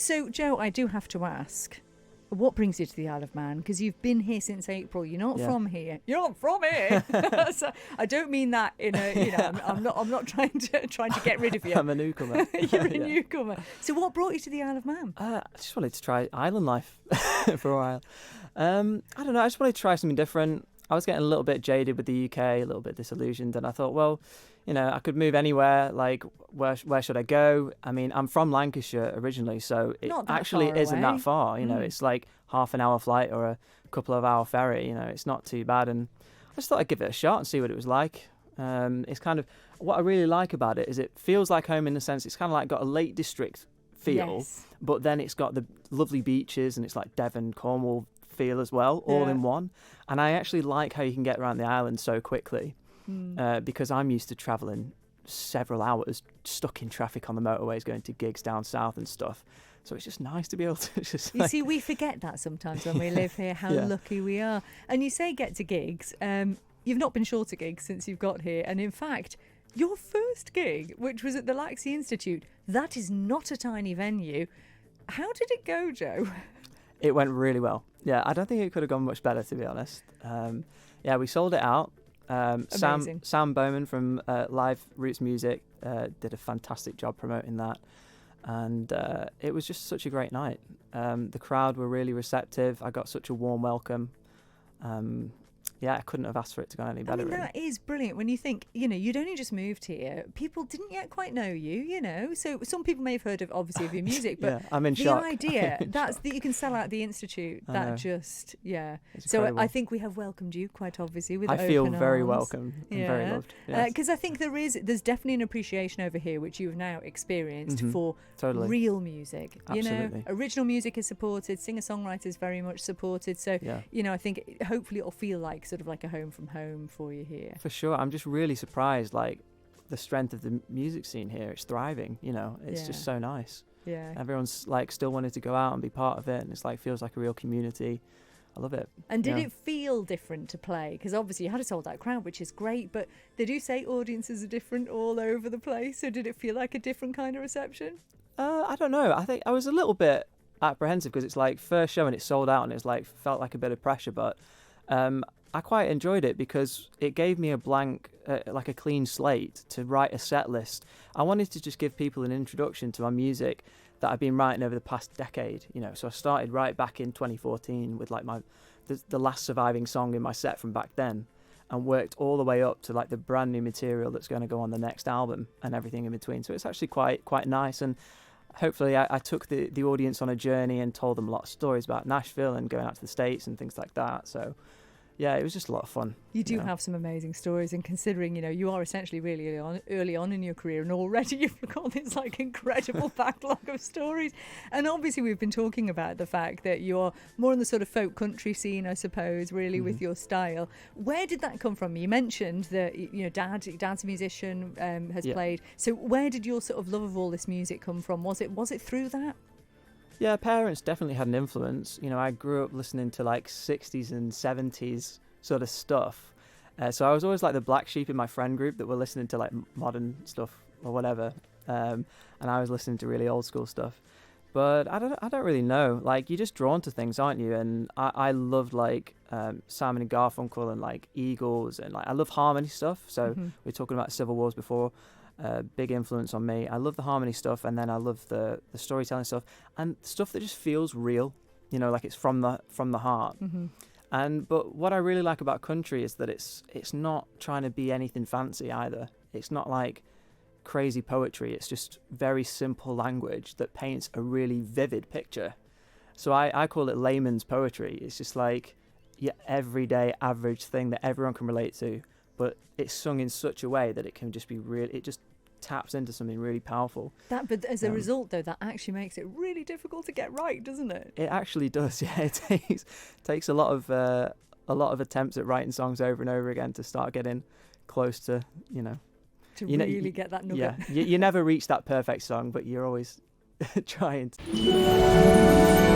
So, Joe, I do have to ask, what brings you to the Isle of Man? Because you've been here since April. You're not from here. You're not from here. So I don't mean that in a. I'm not trying to get rid of you. I'm a newcomer. You're a newcomer. So what brought you to the Isle of Man? I just wanted to try island life for a while. I don't know. I just wanted to try something different. I was getting a little bit jaded with the UK, a little bit disillusioned, and I thought, well, I could move anywhere. Like, where should I go? I mean, I'm from Lancashire originally, so it actually isn't that far. It's like half an hour flight or a couple of hour ferry. It's not too bad, and I just thought I'd give it a shot and see what it was like. It's kind of what I really like about it is it feels like home in the sense it's kind of like got a Lake District feel, but then it's got the lovely beaches and it's like Devon, Cornwall feel as well, all in one. And I actually like how you can get around the island so quickly. Because I'm used to travelling several hours stuck in traffic on the motorways going to gigs down south and stuff. So it's just nice to be able to just... You see, we forget that sometimes when we live here, how lucky we are. And you say get to gigs. You've not been short of gigs since you've got here. And in fact, your first gig, which was at the Laxey Institute, that is not a tiny venue. How did it go, Joe? It went really well. Yeah, I don't think it could have gone much better, to be honest. We sold it out. Sam Bowman from Live Roots Music did a fantastic job promoting that, and it was just such a great night. The crowd were really receptive. I got such a warm welcome. I couldn't have asked for it to go any better. That is brilliant when you think, you'd only just moved here. People didn't yet quite know you, So some people may have heard of your music, but I'm in the shock. idea that you can sell out the Institute, It's so incredible. I think we have welcomed you quite obviously with open I feel very arms. welcome and very loved. Because I think there's definitely an appreciation over here, which you've now experienced for real music. Absolutely. Original music is supported, singer-songwriters very much supported. So, I think hopefully it'll feel like sort of like a home from home for you here. For sure. I'm just really surprised, like, the strength of the music scene here. It's thriving, It's just so nice. Yeah. Everyone's, like, still wanting to go out and be part of it, and it's, like, feels like a real community. I love it. And did it feel different to play? Because obviously you had a sold-out crowd, which is great, but they do say audiences are different all over the place. So did it feel like a different kind of reception? I don't know. I think I was a little bit apprehensive because it's, like, first show and it's sold out and it's, like, felt like a bit of pressure, but... I quite enjoyed it because it gave me a blank, like a clean slate to write a set list. I wanted to just give people an introduction to my music that I've been writing over the past decade, So I started right back in 2014 with like the last surviving song in my set from back then, and worked all the way up to like the brand new material that's going to go on the next album and everything in between. So it's actually quite nice, and hopefully I took the audience on a journey and told them a lot of stories about Nashville and going out to the States and things like that. So yeah, it was just a lot of fun. You do have some amazing stories, and considering, you are essentially really early on in your career, and already you've got this like incredible backlog of stories. And obviously we've been talking about the fact that you're more in the sort of folk country scene, I suppose, really with your style. Where did that come from? You mentioned that, Dad's a musician, has played. So where did your sort of love of all this music come from? Was it through that? Yeah, parents definitely had an influence. I grew up listening to like 60s and 70s sort of stuff. So I was always like the black sheep in my friend group that were listening to like modern stuff or whatever. And I was listening to really old school stuff. But I don't really know. Like, you're just drawn to things, aren't you? And I loved like Simon and Garfunkel and like Eagles, and like I love harmony stuff. So we were talking about Civil Wars before. Big influence on me. I love the harmony stuff, and then I love the storytelling stuff and stuff that just feels real, like it's from the heart. But what I really like about country is that it's not trying to be anything fancy either. It's not like crazy poetry. It's just very simple language that paints a really vivid picture. So I call it layman's poetry. It's just like your everyday average thing that everyone can relate to, but it's sung in such a way that it can just be real. It just taps into something really powerful. But as a result, though, that actually makes it really difficult to get right, doesn't it? It actually does. Yeah, it takes a lot of attempts at writing songs over and over again to start getting close to really get that nugget. Yeah, you never reach that perfect song, but you're always trying to.